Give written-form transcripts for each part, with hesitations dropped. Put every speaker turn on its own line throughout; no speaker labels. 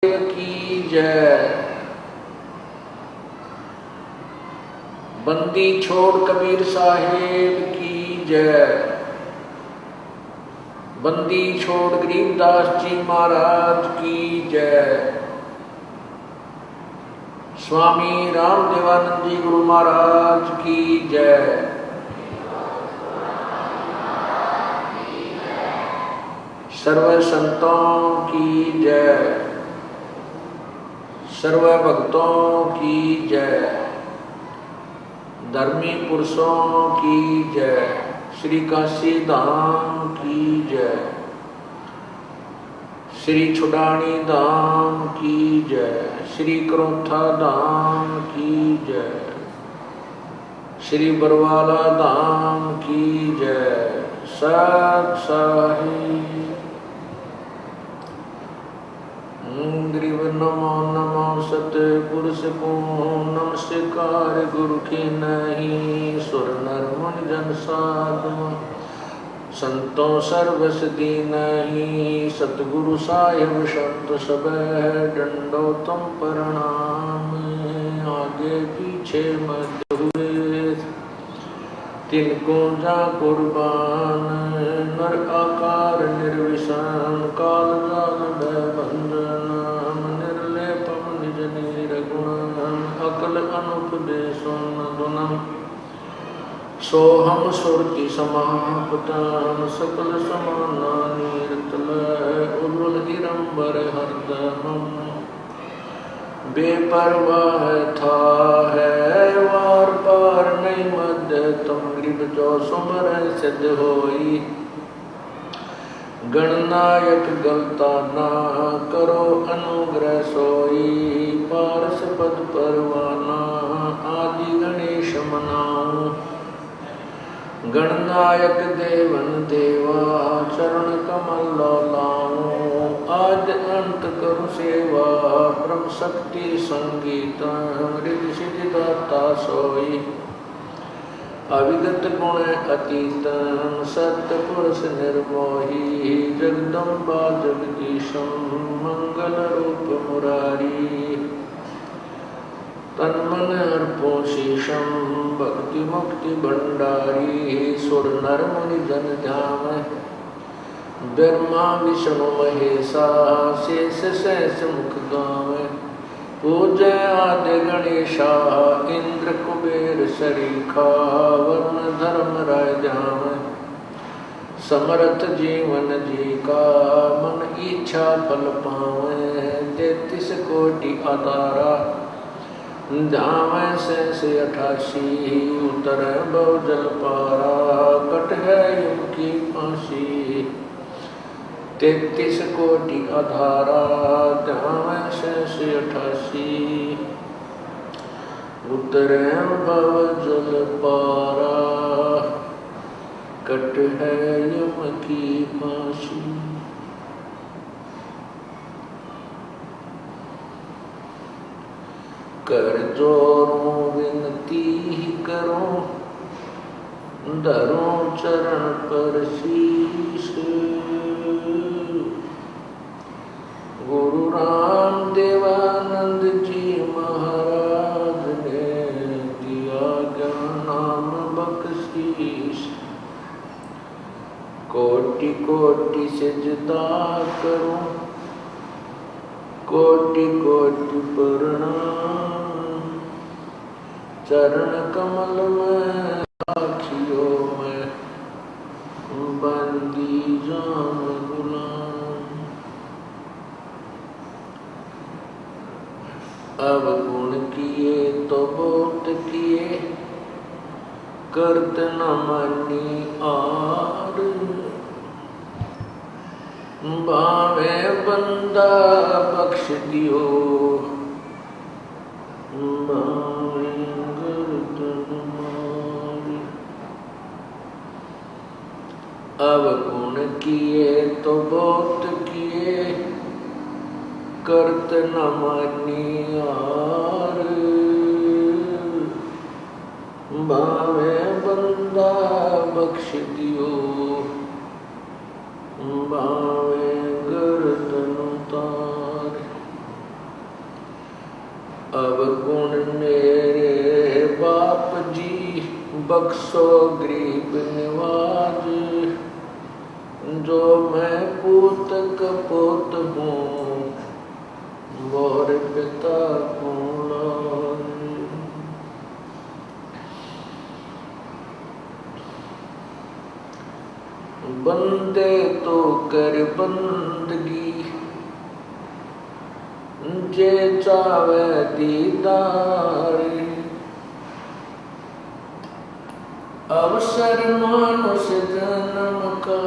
की जय। बंदी छोड़ कबीर साहेब की जय। बंदी छोड़ गरीबदास जी महाराज की जय। स्वामी रामदेवानंद जी गुरु महाराज की जय। सर्व संतों की जय। सर्व भक्तों की जय। धर्मी पुरुषों की जय। श्री काशी धाम की जय। श्री छुडानी धाम की जय। श्री क्रोथा धाम की जय। श्री बरवाला धाम की जय। सत साहिब ग्रीव नमो नमो सतपुरुष को नमस्कार गुरु की नहीं सुर नर मुनि जन साधु संतों सर्वस दीनहि सतगुरु साहिब संत सब डंडो तुम प्रणाम। आगे पीछे मत हुए तिनको जा कुर्बान। नर आकार निर्विशान काल जाल बंधन निर्लेपम निज निर्गुण अकल अनुपदेशो नदुनम सोहम सुरति समापतम सकल समाना नीरतल उर्वल हिरंबर हरदम बेपरवाह था है वार पार नहीं मध्य तुम गरीब जो सुमर सिद्ध होई। गणनायक गलता ना करो अनुग्रह सोई। पारस पद परवाना आदि गणेश मनाऊं। गणनायक देवन देवा चरण कमल लाऊं। आज अंत करु सेवा ब्रह्म शक्ति संगीत ऋषि सिद्धिदाता सोई। अविगत गुण अतीत सत्य पुरुष निर्मोही। जगदम्बा जगदीशम मंगल रूप मुरारी। तन्मन अर्पो शीशम भक्ति मुक्ति भंडारी। सुर नर मुनि जन ध्यान ब्रह्मा विष्णु महेशा शेष सहस मुख गावे। पूजय आदि गणेशा इंद्र कुबेर शरीखा। वरुण धर्म राय जावे समर्थ जीवन जी का। मन इच्छा फल पावे 33 कोटि अतारा। धाम से 88 उतर बहुजल पारा। कट है युग की फांसी 33 कोटि अधारा। धाम से 88 उतर बहुजल पारा। कट है युग की फांसी। कर जोरों विनती ही करो धरो चरण पर शीश। गुरु राम देवानंद जी महाराज ने दिया ज्ञान बख्शीश। कोटि कोटि सिजदा करूं कोटि कोटि प्रणाम। चरण कमल में आखियों में बंदी जान गुलाम। अब गुण किए तो बहुत किए करत न मानी आर। भावे बंदा बख्श दियो भावे गर्दन मारी। अब गुण किए तो बहुत किए करत न मानी आर। भावे बंदा बख्श दियो भावे गर्दन उतार। अवगुण मेरे बाप जी, बख्शो गरीब निवाज। जो मैं पूत कपूत हूँ, मोर पिता कौन। बंदे तो कर बंदगी, जे चावे दीदार। अवसर मानुष जन्म का,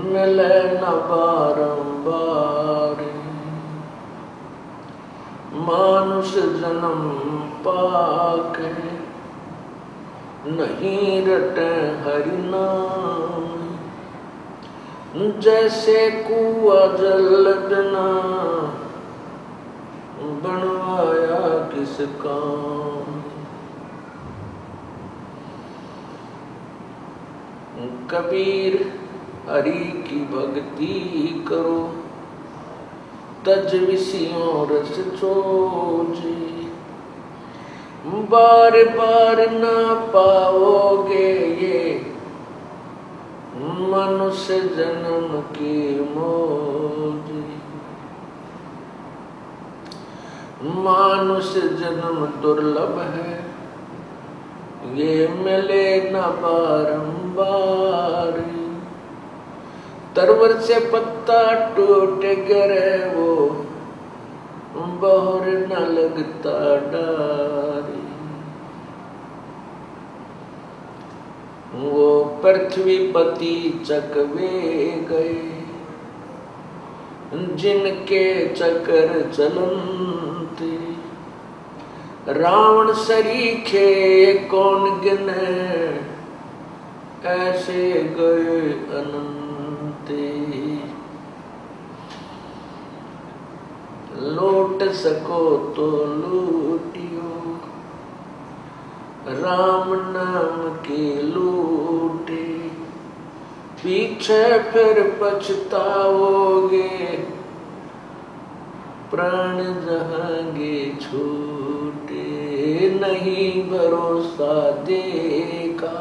मिले न बारंबार। मानुष जन्म पाके, नहीं रटे हरि नाम। जैसे कुआ जल बिना, बनवाया किस काम। कबीर हरि की भक्ति करो, तज विषयों रस चोजे। बार बार ना पाओगे ये, मनुष्य जन्म की मौज। मानुष जन्म दुर्लभ है, ये मिले न बारंबार। तरवर से पत्ता टूट गिरे वो, बहुर न लगता डारी। वो पृथ्वी पति चकवे गए, जिनके चक्र चलते। रावण सरीखे कौन गिने, ऐसे गए अनंते। लौट सको तो लूटियो, राम नाम की लूटे। पीछे फिर पछताओगे, प्राण जहांगे छूटे। नहीं भरोसा देखा,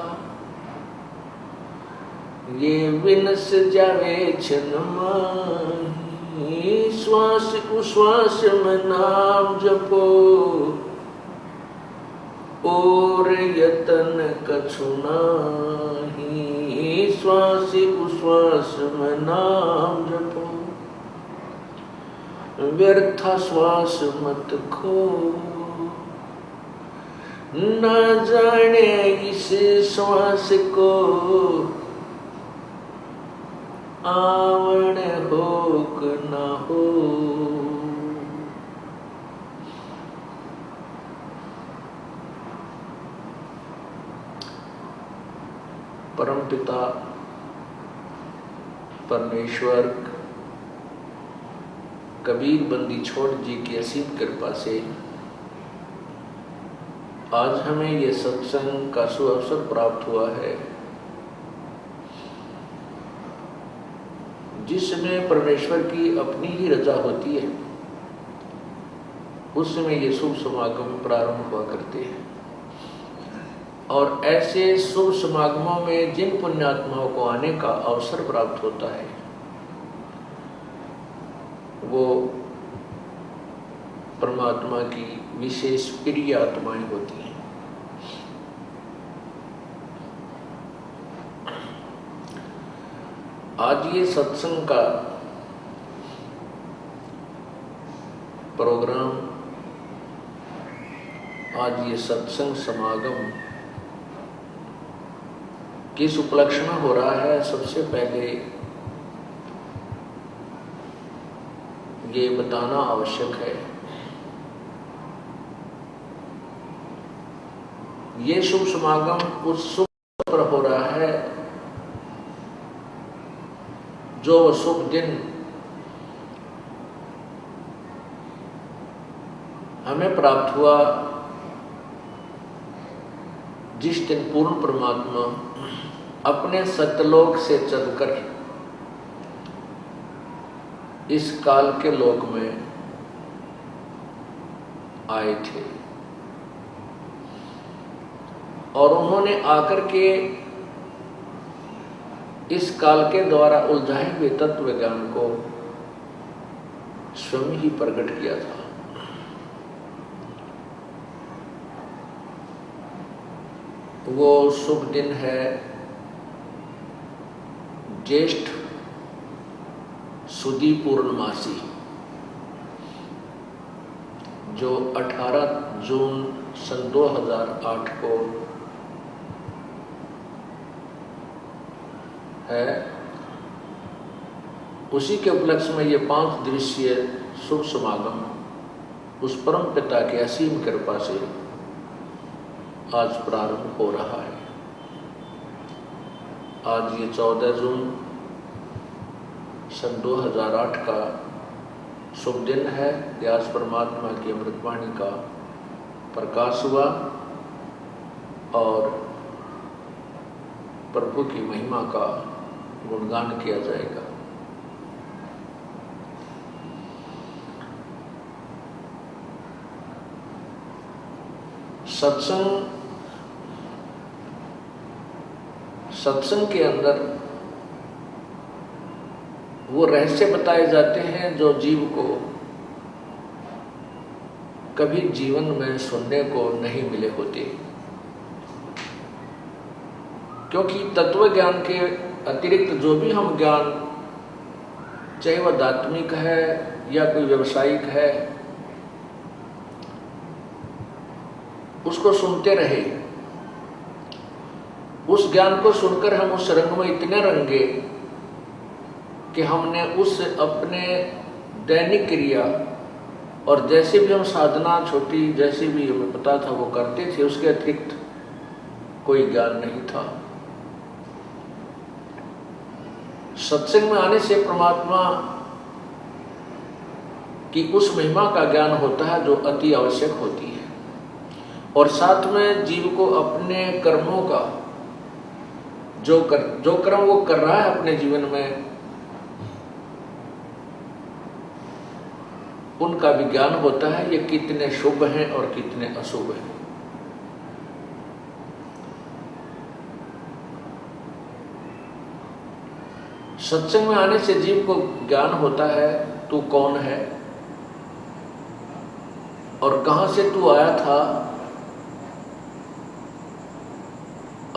ये विनस जावे छन माही। श्वास उश्वास में नाम जपो, और यतन कछु नाही। श्वास उश्वास में नाम जपो, व्यर्था श्वास मत खो। न जाने इस श्वास को, आवण हो क न हो। परमपिता परमेश्वर कबीर बंदी छोड़ जी की असीम कृपा से आज हमें ये सत्संग का सुअवसर प्राप्त हुआ है, जिसमें परमेश्वर की अपनी ही रजा होती है। उस समय ये शुभ समागम प्रारंभ हुआ करते हैं, और ऐसे शुभ समागमों में जिन पुण्यात्माओं को आने का अवसर प्राप्त होता है, वो परमात्मा की विशेष प्रिय आत्माएं होती हैं। आज ये सत्संग का प्रोग्राम, आज ये सत्संग समागम किस उपलक्ष्य में हो रहा है, सबसे पहले ये बताना आवश्यक है। ये शुभ समागम उस शुभ पर हो रहा है जो शुभ दिन हमें प्राप्त हुआ, जिस दिन पूर्ण परमात्मा अपने सत्यलोक से चलकर इस काल के लोक में आए थे और उन्होंने आकर के इस काल के द्वारा उलझाए हुए तत्व ज्ञान को स्वयं ही प्रकट किया था। वो शुभ दिन है ज्येष्ठ सुदी पूर्णमासी, जो 18 जून सन 2008 को है। उसी के उपलक्ष्य में ये 5 दिवसीय शुभ समागम उस परम पिता के असीम कृपा से आज प्रारंभ हो रहा है। आज ये 14 जून सन 2008 का शुभ दिन है। आज परमात्मा की अमृतवाणी का प्रकाश हुआ और प्रभु की महिमा का गुणगान किया जाएगा। सत्संग के अंदर वो रहस्य बताए जाते हैं जो जीव को कभी जीवन में सुनने को नहीं मिले होते, क्योंकि तत्व ज्ञान के अतिरिक्त जो भी हम ज्ञान, चाहे वह दात्मिक है या कोई व्यवसायिक है, उसको सुनते रहे। उस ज्ञान को सुनकर हम उस रंग में इतने रंगे कि हमने उस अपने दैनिक क्रिया और जैसे भी हम साधना छोटी जैसे भी हमें पता था वो करते थे, उसके अतिरिक्त कोई ज्ञान नहीं था। सत्संग में आने से परमात्मा की उस महिमा का ज्ञान होता है जो अति आवश्यक होती है, और साथ में जीव को अपने कर्मों का जो कर्म वो कर रहा है अपने जीवन में, उनका भी ज्ञान होता है, ये कितने शुभ हैं और कितने अशुभ हैं। सत्संग में आने से जीव को ज्ञान होता है तू कौन है और कहां से तू आया था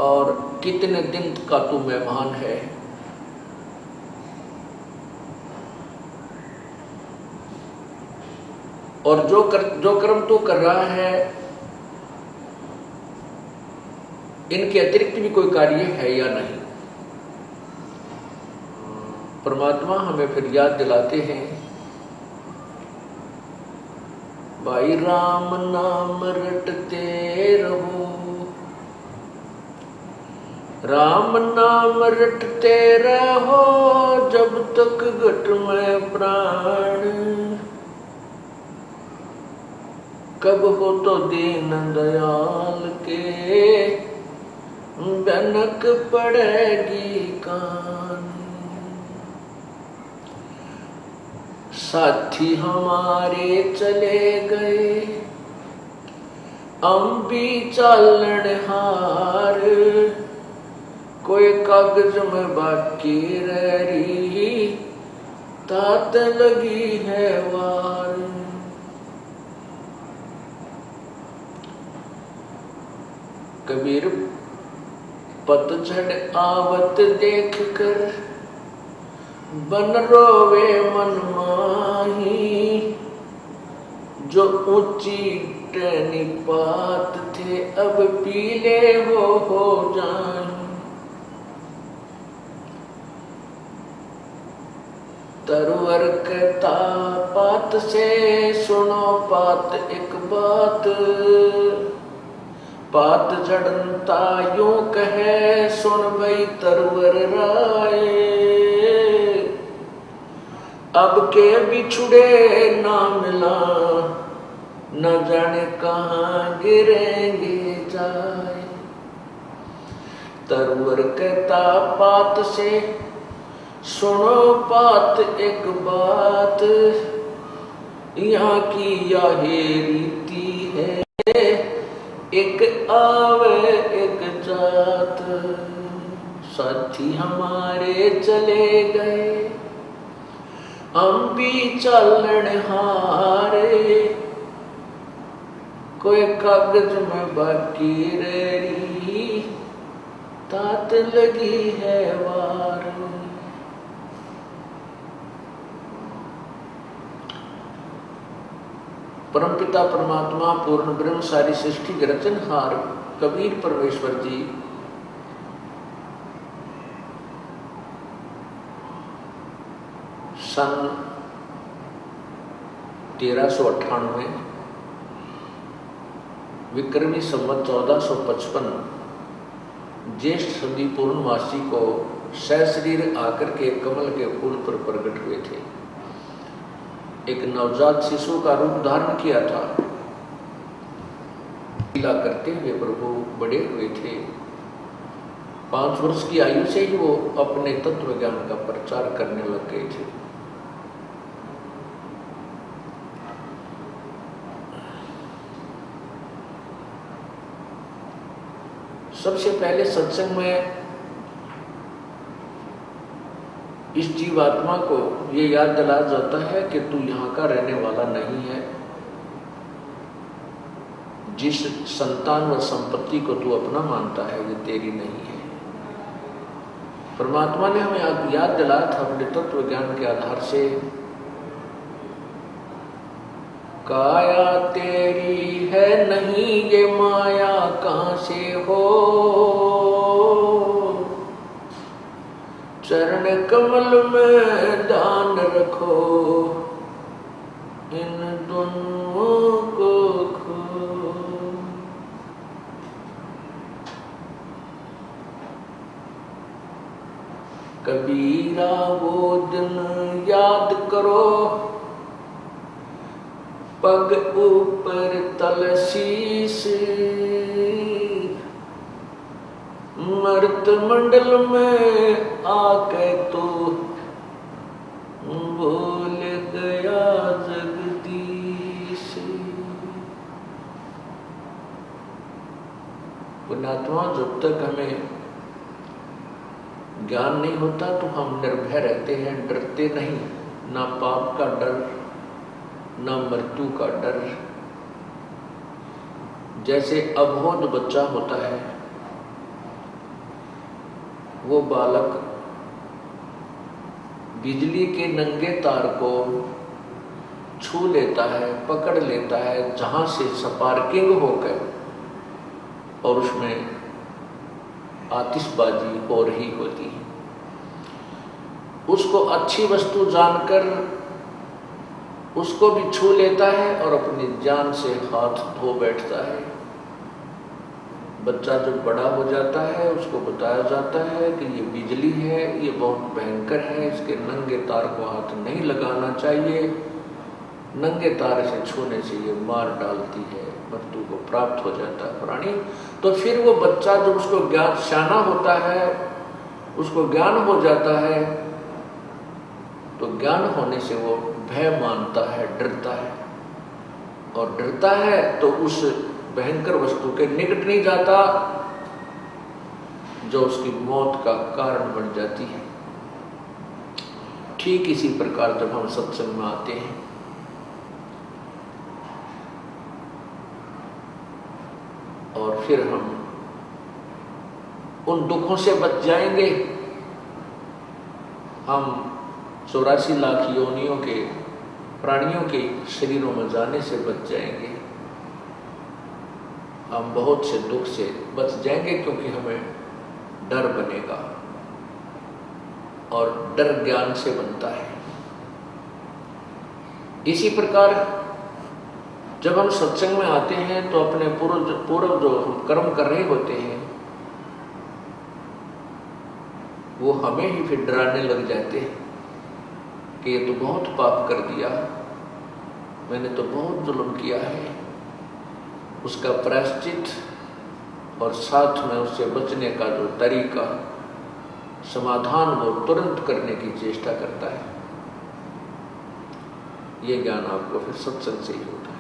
और कितने दिन का तू मेहमान है। और जो कर्म तू कर रहा है, इनके अतिरिक्त भी कोई कार्य है या नहीं। परमात्मा हमें फिर याद दिलाते हैं, भाई राम नाम रटते रहो, राम नाम रटते रहो जब तक घट में प्राण, कब हो तो दीन दयाल के बनक पड़ेगी कान। साथी हमारे चले गए हम भी चालन हार, कोई कागज में बाकी रह रही तात लगी है वार। कबीर पतझड़ आवत देख कर बन रोवे मन माही, जो ऊंची टहनी पात थे अब पीले हो जान। तरवर कहता पात से सुनो पात एक बात, पात झड़ता यूं कहे सुन भई तरवर राय। अब के बिछुड़े ना मिला न जाने कहाँ गिरेंगे जाए। तरवर कहता पात से सुनो पात एक बात, यहाँ की यह रीति है, एक आवे एक जात। साथी हमारे चले गए, हम भी चलन हारे। कोई कागज में बाकी रही, तात लगी है वार। परमपिता परमात्मा पूर्ण ब्रह्म सारी सृष्टि के रचनहार कबीर परमेश्वर जी सन 1398 विक्रमी संवत 1455 ज्येष्ठ सदी पूर्णमासी को सशरीर आकर के कमल के फूल पर प्रकट हुए थे। एक नवजात शिशु का रूप धारण किया था। लीला करते हुए प्रभु बड़े हुए थे। 5 वर्ष की आयु से ही वो अपने तत्व ज्ञान का प्रचार करने लग गए थे। सबसे पहले सत्संग में इस जीवात्मा को ये याद दिलाया जाता है कि तू यहाँ का रहने वाला नहीं है। जिस संतान व संपत्ति को तू अपना मानता है ये तेरी नहीं है। परमात्मा ने हमें याद दिलाया था अपने तत्व ज्ञान के आधार से, काया तेरी है नहीं ये माया कहाँ से हो, चरण कमल में दान रखो, इन दोनों को खो। कबीरा वो दिन याद करो, पग ऊपर तल शीश, मर्त मंडल में आके तो भूल गया जगदीश। पुण्यात्मा, जब तक हमें ज्ञान नहीं होता तो हम निर्भय रहते हैं, डरते नहीं। ना पाप का डर, ना मृत्यु का डर। जैसे अबोध बच्चा होता है, वो बालक बिजली के नंगे तार को छू लेता है, पकड़ लेता है, जहां से स्पार्किंग होकर, और उसमें आतिशबाजी हो रही होती है। उसको अच्छी वस्तु जानकर उसको भी छू लेता है और अपनी जान से हाथ धो बैठता है। बच्चा जब बड़ा हो जाता है उसको बताया जाता है कि ये बिजली है, ये बहुत भयंकर है, इसके नंगे तार को हाथ नहीं लगाना चाहिए, नंगे तार से छूने से ये मार डालती है, मृत्यु को प्राप्त हो जाता है प्राणी। तो फिर वो बच्चा जब उसको ज्ञान शाना होता है, उसको ज्ञान हो जाता है, तो ज्ञान होने से वो भय मानता है, डरता है, और डरता है तो उस भयंकर वस्तु के निकट नहीं जाता जो उसकी मौत का कारण बन जाती है। ठीक इसी प्रकार जब हम सत्संग में आते हैं और फिर हम उन दुखों से बच जाएंगे, हम 84 लाख योनियों के प्राणियों के शरीरों में जाने से बच जाएंगे। हम बहुत से दुख से बच जाएंगे क्योंकि हमें डर बनेगा, और डर ज्ञान से बनता है। इसी प्रकार जब हम सत्संग में आते हैं तो अपने पूर्व जो हम कर्म कर रहे होते हैं वो हमें ही फिर डराने लग जाते हैं कि ये तो बहुत पाप कर दिया, मैंने तो बहुत जुल्म किया है। उसका प्रायश्चित और साथ में उससे बचने का जो तरीका, समाधान वो तुरंत करने की चेष्टा करता है। ये ज्ञान आपको फिर सत्संग से ही होता है।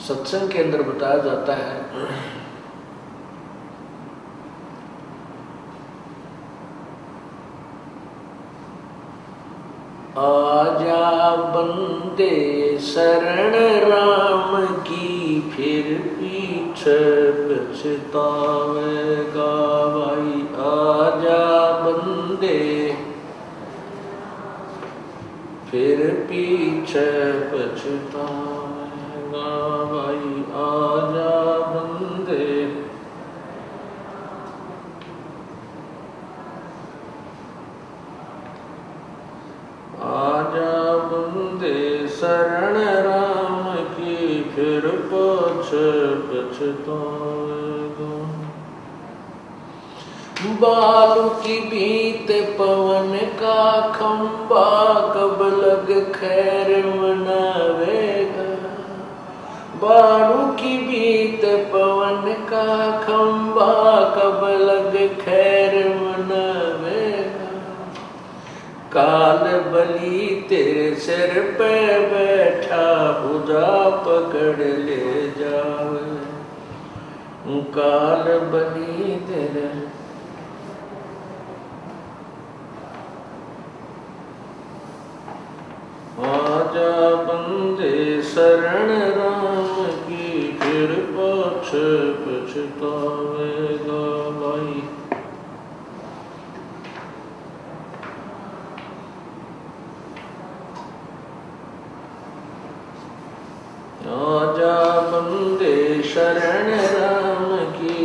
सत्संग के अंदर बताया जाता है आजा बंदे शरण राम की, फिर पीछे पछतावेगा भाई। आजा बंदे फिर पीछे पछतावेगा भाई। आजा बंदे आजा बंदे शरण राम की, फिर पीछे पछतावेगा। बालू की बीत पवन का खंबा, कब लग खैर मनावेगा। बालू की बीत पवन का खंबा, कब लग खैर मनावेगा। काल बली तेरे सिर पे बैठा, भुजा पकड़ ले जावे। काल बली तेरे आजा बंदे शरण राम की, फिर पाछे पछतावेगा भाई। आजा बंदे शरण राम की,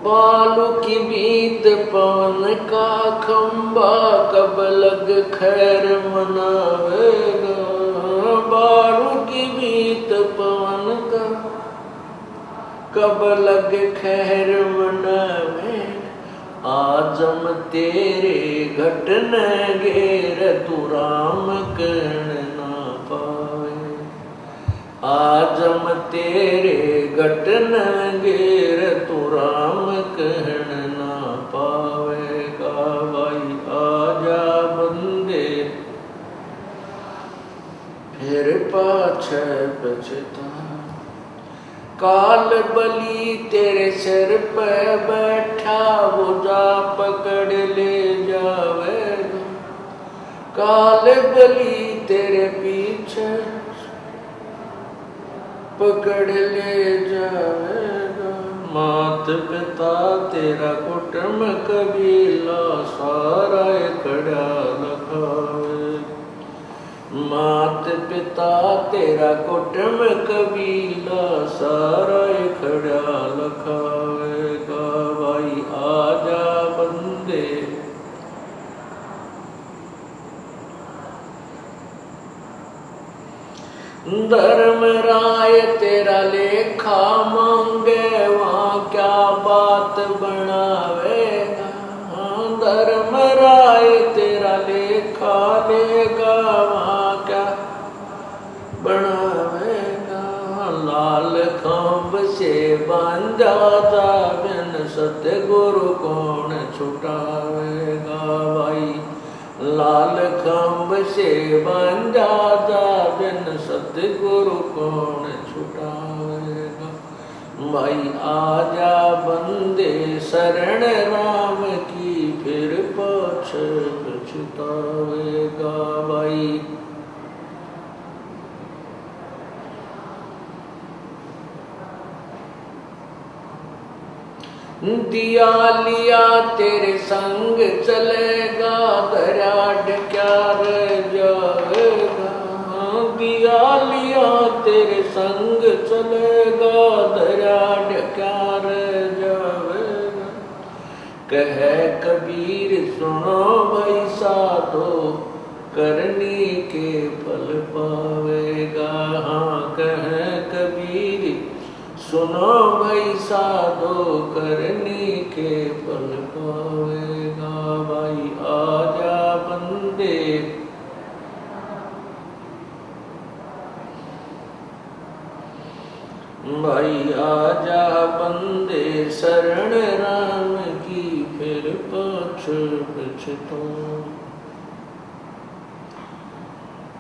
बालू की बीत पवन का खंबा, कब लग खैर मनावेगा। बालू की बीत पवन का कब लग खैर मनावेगा। आजम तेरे घट न घेर, तू राम कर्ण ना पावे। आजम तेरे घट न घेर, तू राम कर्ण ना पावेगा भाई। आजा बंदे फिर पाछे पछता। काल बली तेरे सिर पे बैठा, भुजा पकड़ ले जावेगा। काल बली तेरे पीछे पकड़ ले जावेगा। मात पिता तेरा कुटुंब कबीला, सारा खड़ा लखावे। मात पिता तेरा कुटुंब कबीला, सारा खड़ा लखावेगा भाई। आजा बंदे धर्म राय तेरा लेखा मांगे, वहाँ क्या बात बनावेगा। धर्म राय तेरा लेखा लेगा, वहाँ क्या बनावेगा। लाल खंभ से बांधा था, बिन सतगुरु कौन छुटावेगा भाई। लाल खंभ से बांधा था, बिन सतगुरु कौन छुटावेगा भाई। आजा बंदे शरण राम की, फिर पाछे पछतावेगा भाई। दिया लिया तेरे संग चलेगा, दरिया क्या रह जाएगा। दिया लिया तेरे संग चलेगा, दरिया क्या रह जाएगा। कहे कबीर सुनो भाई साधो, करनी के फल पावेगा। हाँ कहे कबीर सुनो भाई साधो, करनी के फल पावेगा भाई। आजा बंदे भाई, आजा बंदे शरण राम की, फिर पाछे पछतो।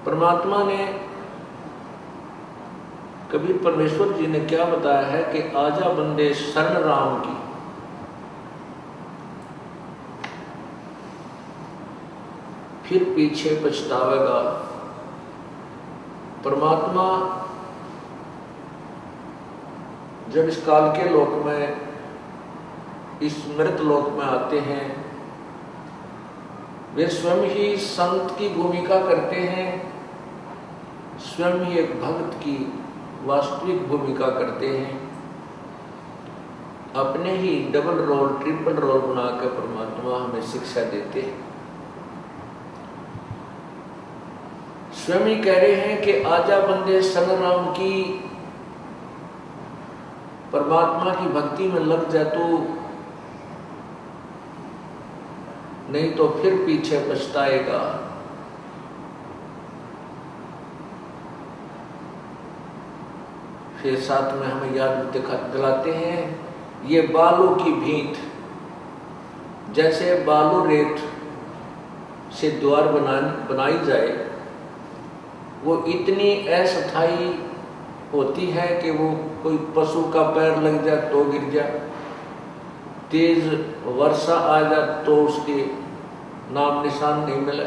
परमात्मा ने, कभी परमेश्वर जी ने क्या बताया है कि आजा बंदे शरण राम की, फिर पीछे पछतावेगा। परमात्मा जब इस काल के लोक में, इस मृत लोक में आते हैं, वे स्वयं ही संत की भूमिका करते हैं, स्वयं ही एक भक्त की वास्तविक भूमिका करते हैं। अपने ही डबल रोल ट्रिपल रोल बनाकर परमात्मा हमें शिक्षा देते हैं। स्वयं ही कह रहे हैं कि आजा बंदे शरण राम की, परमात्मा की भक्ति में लग जा तू, नहीं तो फिर पीछे पछताएगा। फिर साथ में हमें याद दिलाते हैं, ये बालू की भींत, जैसे बालू रेत से द्वार बनाई जाए, वो इतनी अस्थायी होती है कि वो कोई पशु का पैर लग जाए तो गिर जाए, तेज वर्षा आ जाए तो उसके नाम निशान नहीं मिला,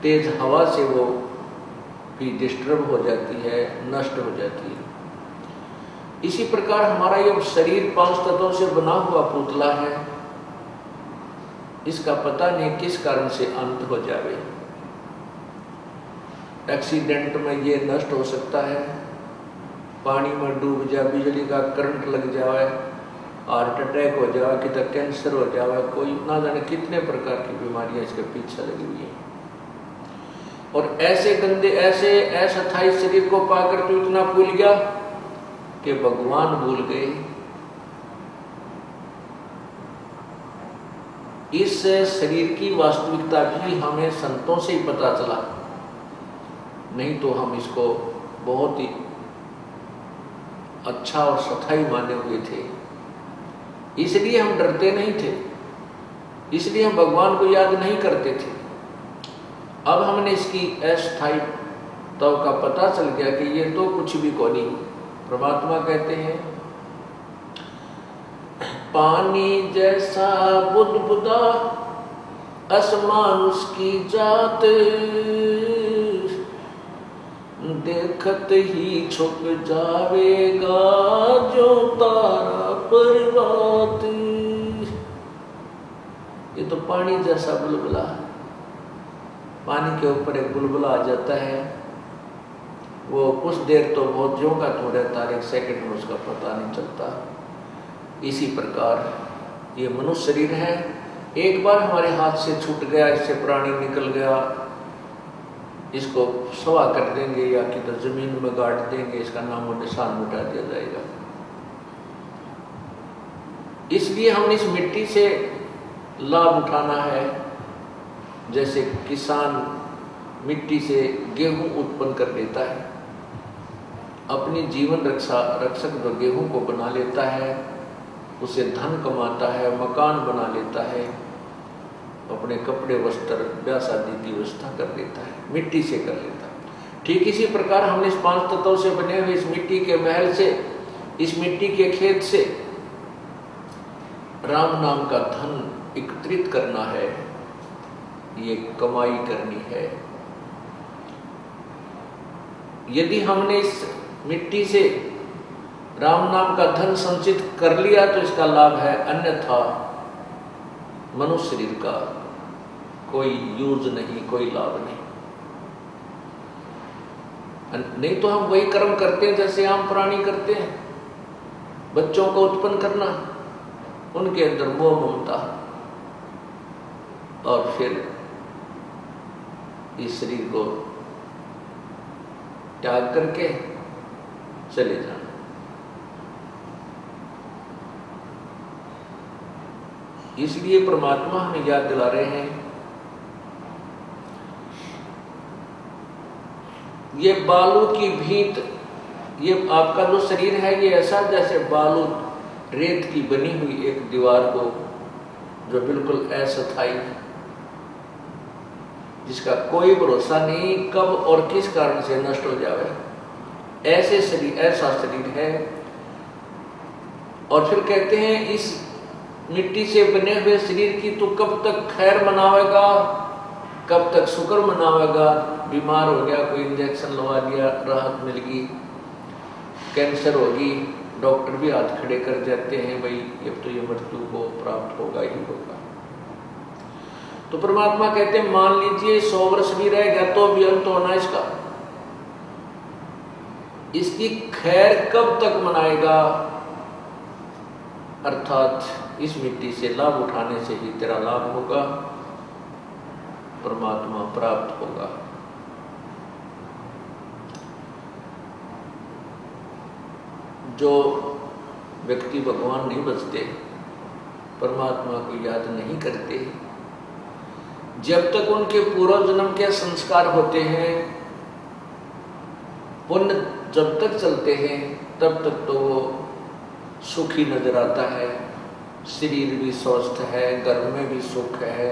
तेज हवा से वो भी डिस्टर्ब हो जाती है, नष्ट हो जाती है। इसी प्रकार हमारा ये शरीर 5 तत्वों से बना हुआ पुतला है, इसका पता नहीं किस कारण से अंत हो जावे। एक्सीडेंट में ये नष्ट हो सकता है, पानी में डूब जाए, बिजली का करंट लग जाए, हार्ट अटैक हो जाए, कितना कैंसर हो जाए, कोई ना जाने कितने प्रकार की बीमारियां इसके पीछे लगी हुई हैं। और ऐसे गंदे, ऐसे अस्थायी शरीर को पाकर तो इतना भूल गया कि भगवान भूल गए। इस शरीर की वास्तविकता भी हमें संतों से ही पता चला, नहीं तो हम इसको बहुत ही अच्छा और सथाई माने हुए थे। इसलिए हम डरते नहीं थे, इसलिए हम भगवान को याद नहीं करते थे। अब हमने इसकी अस्थायित्व का पता चल गया कि ये तो कुछ भी को नहीं। परमात्मा कहते हैं, पानी जैसा बुदबुदा असमान उसकी जात, देखत ही छुप जावेगा जो तारा पर्वत। ये तो पानी जैसा बुलबुला, पानी के ऊपर एक बुलबुला आ जाता है, वो कुछ देर तो बहुत ज्यों का तो रहता है, 1 सेकंड में उसका पता नहीं चलता। इसी प्रकार ये मनुष्य शरीर है, एक बार हमारे हाथ से छूट गया, इससे प्राणी निकल गया, इसको सवा कर देंगे या किधर जमीन में गाड़ देंगे, इसका नामो निशान मिटा दिया जाएगा। इसलिए हम इस मिट्टी से लाभ उठाना है। जैसे किसान मिट्टी से गेहूं उत्पन्न कर लेता है, अपनी जीवन रक्षक जो गेहूं को बना लेता है, उसे धन कमाता है, मकान बना लेता है, अपने कपड़े वस्त्र ब्याह शादी की व्यवस्था कर लेता है, मिट्टी से कर लेता है। ठीक इसी प्रकार हमने इस 5 तत्वों से बने हुए इस मिट्टी के महल से, इस मिट्टी के खेत से राम नाम का धन एकत्रित करना है, ये कमाई करनी है। यदि हमने इस मिट्टी से राम नाम का धन संचित कर लिया तो इसका लाभ है, अन्यथा मनुष्य शरीर का कोई यूज नहीं, कोई लाभ नहीं। नहीं तो हम वही कर्म करते हैं जैसे आम प्राणी करते हैं, बच्चों को उत्पन्न करना, उनके अंदर मोह ममता, और फिर इस शरीर को त्याग करके चले जाना। इसलिए परमात्मा हमें याद दिला रहे हैं, ये बालू की भींत, ये आपका जो शरीर है ये ऐसा जैसे बालू रेत की बनी हुई एक दीवार को, जो बिल्कुल अस्थायी जिसका कोई भरोसा नहीं कब और किस कारण से नष्ट हो जावे, ऐसे शरीर, ऐसा शरीर है। और फिर कहते हैं इस मिट्टी से बने हुए शरीर की तू कब तक खैर मनावेगा, कब तक शुक्र मनावेगा। बीमार हो गया, कोई इंजेक्शन लगा दिया, राहत मिल गई, कैंसर होगी, डॉक्टर भी हाथ खड़े कर जाते हैं, भाई अब तो ये मृत्यु को प्राप्त होगा ही होगा। तो परमात्मा कहते हैं मान लीजिए 100 वर्ष भी रह गया तो भी अंत होना इसका, इसकी खैर कब तक मनाएगा, अर्थात इस मिट्टी से लाभ उठाने से ही तेरा लाभ होगा, परमात्मा प्राप्त होगा। जो व्यक्ति भगवान नहीं बचते, परमात्मा को याद नहीं करते, जब तक उनके पूर्व जन्म के संस्कार होते हैं, पुण्य जब तक चलते हैं, तब तक तो वो सुखी नजर आता है, शरीर भी स्वस्थ है, घर में भी सुख है,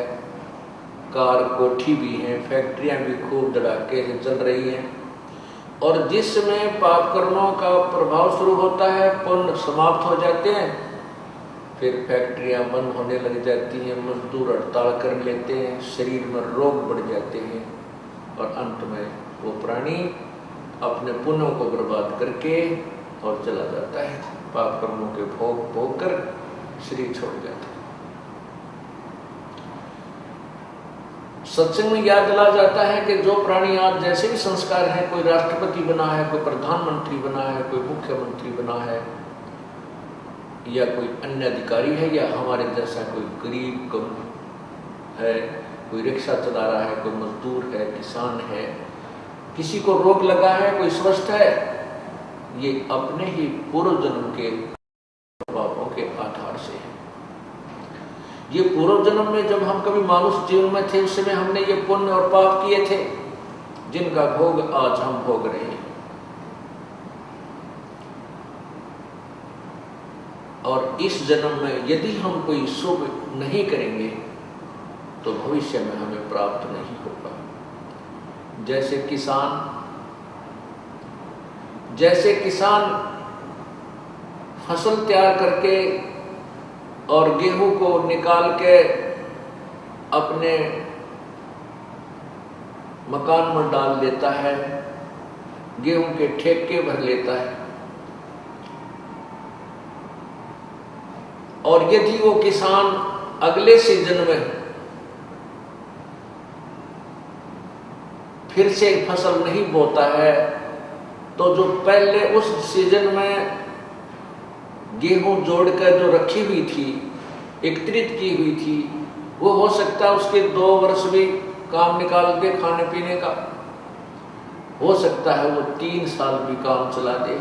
कार कोठी भी है, फैक्ट्रियां भी खूब धड़ाके से चल रही हैं। और जिस समय पाप कर्मों का प्रभाव शुरू होता है, पुण्य समाप्त हो जाते हैं, फिर फैक्ट्रियां बंद होने लग जाती हैं, मजदूर हड़ताल कर लेते हैं, शरीर में रोग बढ़ जाते हैं और अंत में वो प्राणी अपने पुण्यों को बर्बाद करके और चला जाता है, पाप कर्मों के भोग भोग कर शरीर छोड़ जाता है। सत्संग में याद दिला जाता है कि जो प्राणी आज जैसे भी संस्कार है, कोई राष्ट्रपति बना है, कोई प्रधानमंत्री बना है, कोई मुख्यमंत्री बना है, या कोई अन्य अधिकारी है, या हमारे जैसा कोई गरीब कम है, कोई रिक्शा चला रहा है, कोई मजदूर है, किसान है, किसी को रोग लगा है, कोई स्वस्थ है, ये अपने ही पूर्व जन्म के प्रभावों के आधार से है। ये पूर्व जन्म में जब हम कभी मानुष जीवन में थे, उस समय हमने ये पुण्य और पाप किए थे, जिनका भोग आज हम भोग रहे हैं। और इस जन्म में यदि हम कोई शुभ नहीं करेंगे तो भविष्य में हमें प्राप्त नहीं होगा। जैसे किसान फसल तैयार करके और गेहूं को निकाल के अपने मकान में डाल देता है, गेहूं के ठेके भर लेता है, और यदि वो किसान अगले सीजन में फिर से फसल नहीं बोता है, तो जो पहले उस सीजन में गेहूं जोड़कर जो रखी हुई थी, एकत्रित की हुई थी, वो हो सकता है उसके 2 वर्ष भी काम निकाल दे खाने पीने का, हो सकता है वो 3 साल भी काम चला दे।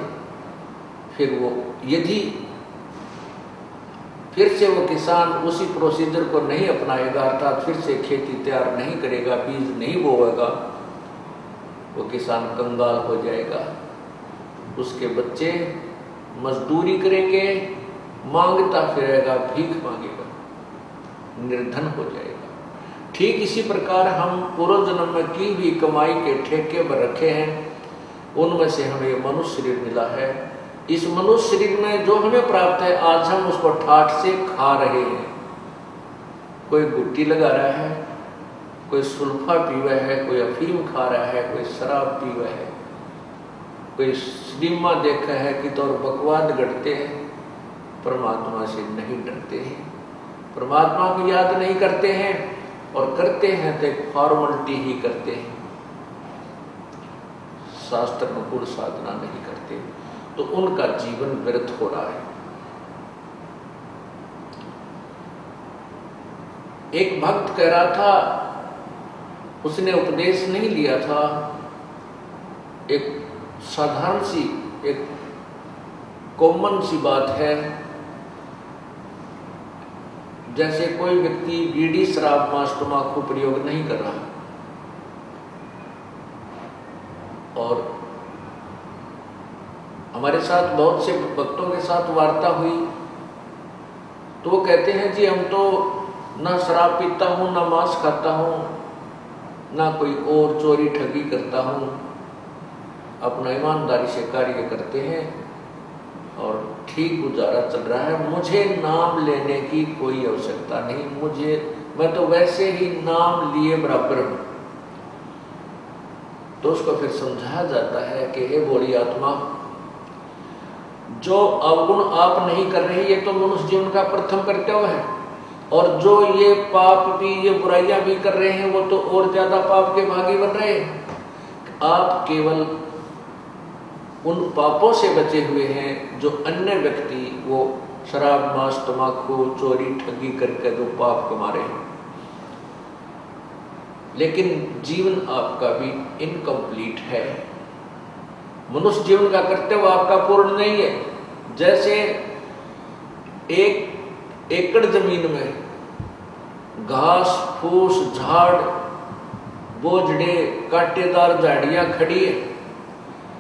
फिर वो यदि फिर से वो किसान उसी प्रोसीजर को नहीं अपनाएगा, अर्थात फिर से खेती तैयार नहीं करेगा, बीज नहीं बोएगा, वो किसान कंगाल हो जाएगा, उसके बच्चे मजदूरी करेंगे, मांगता फिरेगा, भीख मांगेगा, निर्धन हो जाएगा। ठीक इसी प्रकार हम पूर्व जन्म में की हुई कमाई के ठेके पर रखे हैं, उनमें से हमें मनुष्य शरीर मिला है। इस मनुष्य शरीर में जो हमें प्राप्त है, आज हम उसको ठाठ से खा रहे हैं। कोई गुट्टी लगा रहा है, कोई सुल्फा पीवा है, कोई अफीम खा रहा है, कोई शराब पीवा है, कोई सिनेमा देखा है कि तो और बकवाद गढ़ते हैं, परमात्मा से नहीं डरते हैं, परमात्मा को याद नहीं करते हैं, और करते हैं तो एक फॉर्मलिटी ही करते हैं, शास्त्र अनुकूल साधना नहीं करते, तो उनका जीवन व्यर्थ हो रहा है। एक भक्त कह रहा था, उसने उपदेश नहीं लिया था, एक साधारण सी, एक कॉमन सी बात है, जैसे कोई व्यक्ति बीड़ी, शराब, मांस, तंबाकू प्रयोग नहीं कर रहा, और हमारे साथ बहुत से भक्तों के साथ वार्ता हुई, तो वो कहते हैं जी हम तो ना शराब पीता हूँ, ना मांस खाता हूँ, ना कोई और चोरी ठगी करता हूँ, अपना ईमानदारी से कार्य करते हैं और ठीक गुजारा चल रहा है। मुझे नाम लेने की कोई आवश्यकता नहीं, मैं तो वैसे ही नाम लिए बराबर हूँ। तो उसको फिर समझाया जाता है कि हे भोली आत्मा, जो अवगुण आप नहीं कर रहे ये तो मनुष्य जीवन का प्रथम कर्तव्य है, और जो ये पाप भी, ये बुराइयां भी कर रहे हैं वो तो और ज्यादा पाप के भागी बन रहे हैं। आप केवल उन पापों से बचे हुए हैं जो अन्य व्यक्ति वो शराब, मांस, तम्बाकू, चोरी, ठगी करके जो पाप कमा रहे हैं। लेकिन जीवन आपका भी इनकम्प्लीट है, मनुष्य जीवन का कर्तव्य आपका पूर्ण नहीं है। जैसे 1 एकड़ जमीन में घास फूस, झाड़, बोझड़े, कांटेदार झाड़ियां खड़ी है,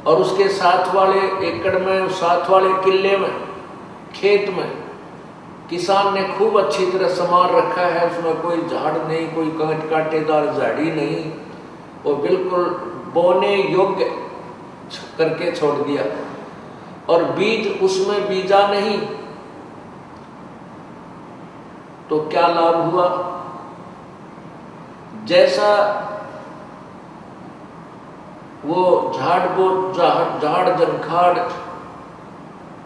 और उसके साथ वाले एकड़ में, साथ वाले किले में, खेत में किसान ने खूब अच्छी तरह संभाल रखा है, उसमें कोई झाड़ नहीं, कोई कांटेदार झाड़ी नहीं, वो बिल्कुल बोने योग्य करके छोड़ दिया, और बीज उसमें बीजा नहीं, तो क्या लाभ हुआ? जैसा वो झाड़ जंखाड़,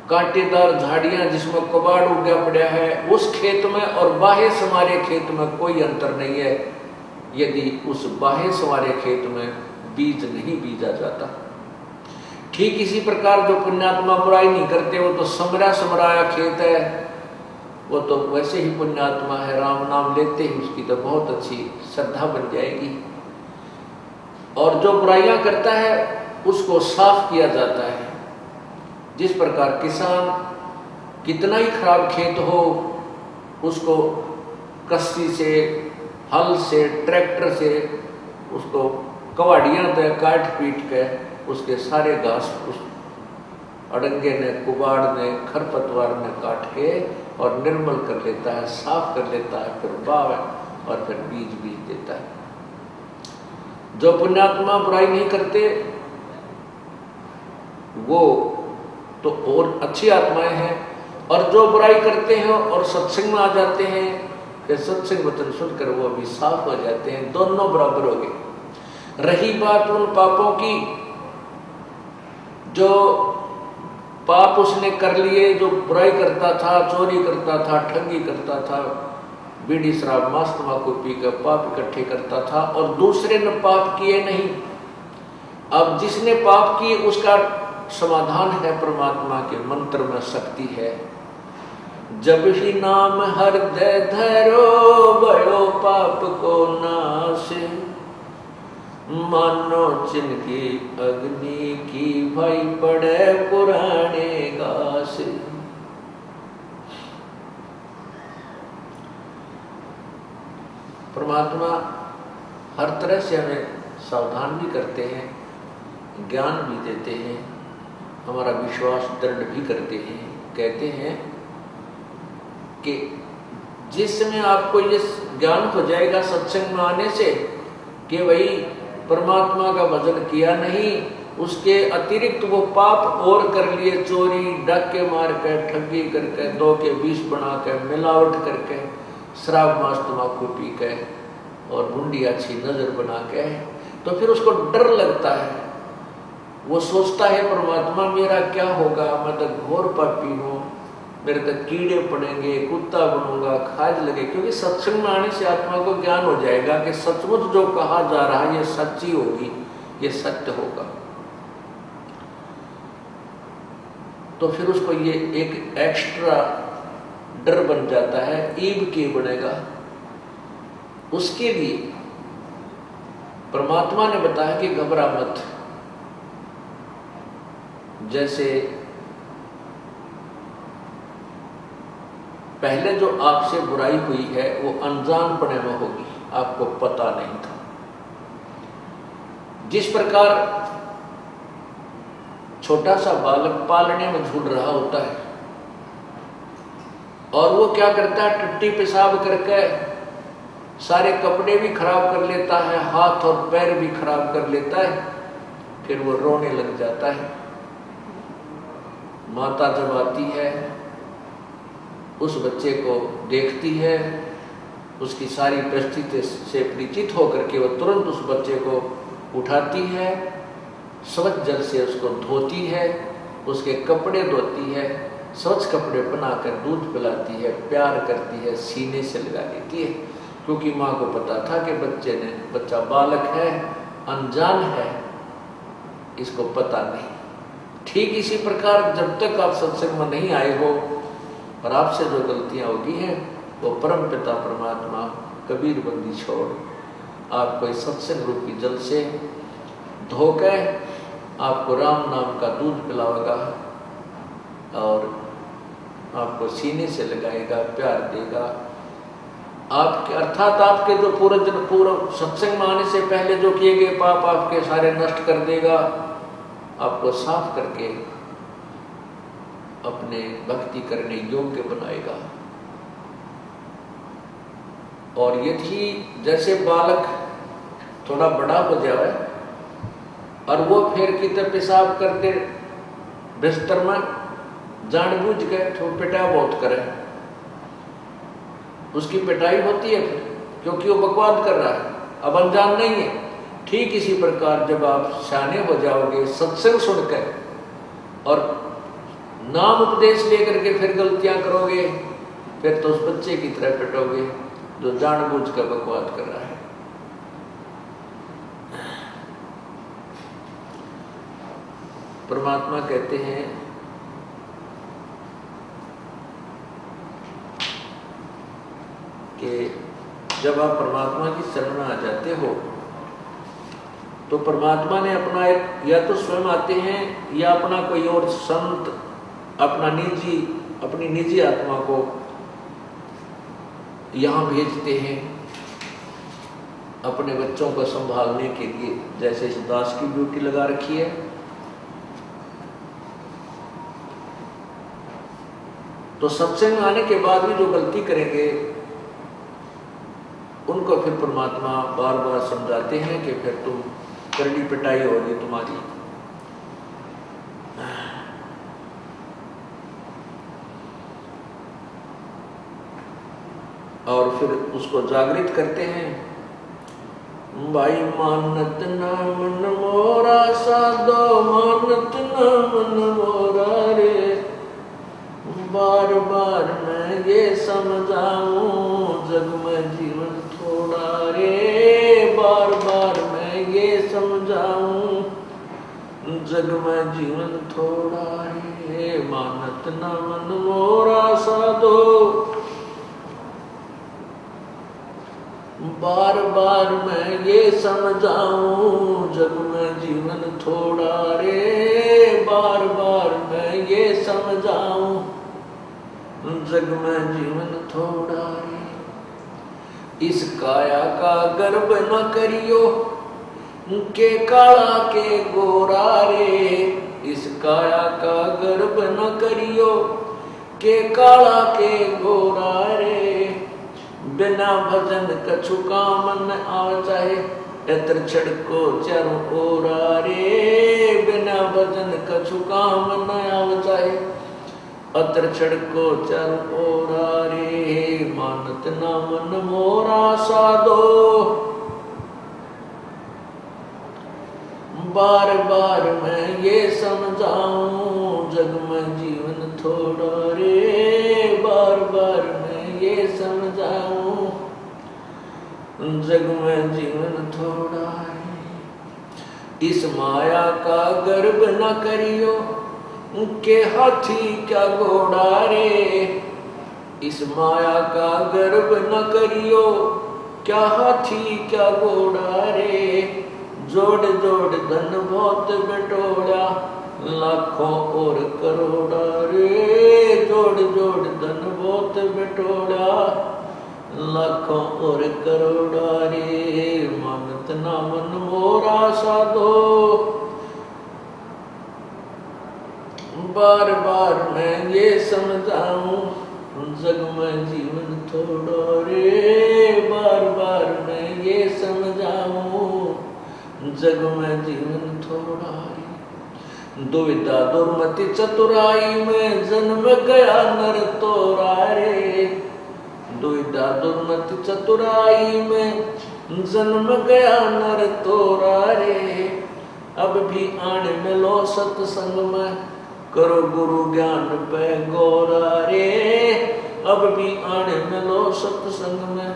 कांटेदार झाड़ियां जिसमें कबाड़ उगा पड़ा है, उस खेत में और बाहे समारे खेत में कोई अंतर नहीं है, यदि उस बाहे समारे खेत में बीज नहीं बीजा जाता। ठीक इसी प्रकार जो पुण्यात्मा बुराई नहीं करते वो तो समरा समराया खेत है, वो तो वैसे ही पुण्यात्मा है, राम नाम लेते ही उसकी तो बहुत अच्छी श्रद्धा बन जाएगी। और जो बुराइयां करता है उसको साफ किया जाता है। जिस प्रकार किसान कितना ही खराब खेत हो उसको कस्सी से, हल से, ट्रैक्टर से उसको कवाड़ियां दे काट पीट के उसके सारे घास उस अड़ंगे ने, कुबाड़ ने, खरपतवार ने काट के और निर्मल कर लेता है, साफ कर लेता है, फिर बाव और फिर बीज देता है। जो पुण्यात्मा बुराई नहीं करते वो तो और अच्छी आत्माएं हैं, और जो बुराई करते हैं और सत्संग में आ जाते हैं, फिर सत्संग वचन सुनकर वो भी साफ हो जाते हैं, दोनों बराबर हो गए। रही बात उन पापों की जो पाप उसने कर लिए, जो बुराई करता था, चोरी करता था, ठगी करता था, बीड़ी शराब मांस तम्बाकू पी कर पाप इकट्ठे करता था, और दूसरे ने पाप किए नहीं। अब जिसने पाप किए उसका समाधान है परमात्मा के मंत्र में शक्ति है। जब ही नाम हृदय धरो बड़ो पाप को नाश, मानो चिनकी अग्नि की भाई पड़े पुराने घास। परमात्मा हर तरह से हमें सावधान भी करते हैं, ज्ञान भी देते हैं, हमारा विश्वास दृढ़ भी करते हैं। कहते हैं कि जिस समय आपको ये ज्ञान हो जाएगा सत्संग में आने से कि भाई परमात्मा का भजन किया नहीं, उसके अतिरिक्त वो पाप और कर लिए, चोरी डाके मार कर, ठगी करके, 2 के 20 बना कर, मिलावट करके, शराब मांस तम्बाकू पी के और बुंडी अच्छी नजर बना के, तो फिर उसको डर लगता है। वो सोचता है परमात्मा मेरा क्या होगा, मैं तो घोर पापी हूँ, मेरे तो कीड़े पड़ेंगे, कुत्ता बनूंगा, खाज लगे। क्योंकि सत्संग में आने से आत्मा को ज्ञान हो जाएगा कि सचमुच जो कहा जा रहा है ये सच्ची होगी, ये सत्य होगा। तो फिर उसको ये एक एक्स्ट्रा डर बन जाता है, ईब के बनेगा। उसके लिए परमात्मा ने बताया कि घबरा मत। जैसे पहले जो आपसे बुराई हुई है वो अनजानपने में होगी, आपको पता नहीं था। जिस प्रकार छोटा सा बालक पालने में झूल रहा होता है और वो क्या करता है, टट्टी पेशाब करके सारे कपड़े भी खराब कर लेता है, हाथ और पैर भी खराब कर लेता है, फिर वो रोने लग जाता है। माता जब आती है, उस बच्चे को देखती है, उसकी सारी परिस्थिति से परिचित होकर के वो तुरंत उस बच्चे को उठाती है, स्वच्छ जल से उसको धोती है, उसके कपड़े धोती है, स्वच्छ कपड़े बनाकर दूध पिलाती है, प्यार करती है, सीने से लगा लेती है, क्योंकि माँ को पता था कि बच्चा बालक है, अनजान है, इसको पता नहीं। ठीक इसी प्रकार जब तक आप सत्संग में नहीं आए हो और आपसे जो गलतियाँ होगी हैं, वो परम पिता परमात्मा कबीर बंदी छोड़ आपको इस सत्संग रूपी जल से धोकर आपको राम नाम का दूध पिलाएगा और आपको सीने से लगाएगा, प्यार देगा। आपके अर्थात आपके जो पूर्व सत्संग में आने से पहले जो किए गए पाप आपके सारे नष्ट कर देगा, आपको साफ करके अपने भक्ति करने योग्य बनाएगा। और यदि जैसे बालक थोड़ा बड़ा हो जाए और वो फिर कितने पेशाब करते बिस्तर में जानबूझ के तो पिटाई बहुत करे, उसकी पिटाई होती है फिर, क्योंकि वो बकवाद कर रहा है, अब अनजान नहीं है। ठीक इसी प्रकार जब आप सियाने हो जाओगे सत्संग सुनकर और नाम उपदेश लेकर के फिर गलतियां करोगे, फिर तो उस बच्चे की तरह पिटोगे जो जानबूझ कर बकवाद कर रहा है। परमात्मा कहते हैं कि जब आप परमात्मा की शरण में आ जाते हो तो परमात्मा ने अपना एक, या तो स्वयं आते हैं या अपना कोई और संत अपनी निजी आत्मा को यहाँ भेजते हैं अपने बच्चों को संभालने के लिए। जैसे इस दास की ड्यूटी लगा रखी है, तो सत्संग आने के बाद भी जो गलती करेंगे उनको फिर परमात्मा बार बार समझाते हैं कि फिर तुम करड़ी पिटाई होगी तुम्हारी। और फिर उसको जागृत करते हैं, भाई मानत ना मन मोरा साधो, मानत ना मन मोरा रे, बार बार मैं ये समझाऊं जग में जीवन थोड़ा रे, बार बार मैं ये समझाऊं जग में जीवन थोड़ा रे, मानत ना मन मोरा साधो, बार बार मैं ये समझाऊं जग में जीवन थोड़ा रे, बार बार मैं ये समझाऊं जग में जीवन थोड़ा रे। इस काया का गर्व न करियो के काला के गोरा रे, इस काया का गर्व न करियो के काला के गोरा रे, बिना भजन कछु काम न आव चाहे, एतर छड़को चारों ओरा रे, बिना भजन कछु काम न आव चाहे, अतर छड़को चारों ओरा रे, मानत ना मन मोरा साधो, बार बार मैं ये समझाऊं जग में जीवन थोड़ा रे, बार बार मैं ये समझाऊं जग में जीवन थोड़ा रे। इस माया का गर्व न करियो के हाथी क्या घोड़ा रे, इस माया का गर्व न करियो क्या हाथी क्या घोड़ा रे, जोड़ जोड़ धन बहुत बटोरा लाखों और करोड़ा रे, जोड़ जोड़ धन बहुत बटोरा लाखों और करोड़ा रे, मानत ना मन मोरा साधो, बार बार मैं ये समझाऊं जग में जीवन थोड़ा रे, बार बार जग में जीवन थोड़ा रे। दुविधा दुर्मति चतुराई में जन्म गया नर तोरा रे। दुविधा दुर्मति चतुराई में जन्म गया नर तोरा रे। अब भी आने मिलो सत्संग में करो गुरु ज्ञान पे गोरा रे। अब भी आने मिलो सत्संग में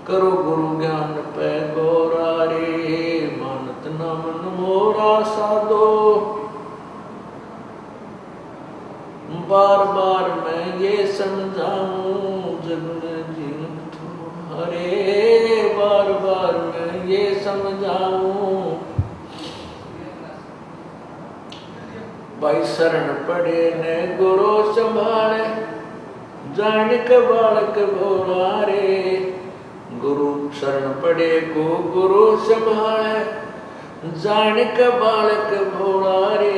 करो गुरु ज्ञान पे गोरा रे। मानत न मन मोरा साधो बार बार मैं ये समझाऊं जग में जीवन थोड़ा रे। बार बार मैं ये समझाऊं भाई शरण पड़े ने गुरु संभाले जान के बालक भोला रे। गुरु शरण पड़े को गुरु संभाले जान के बालक भोला रे।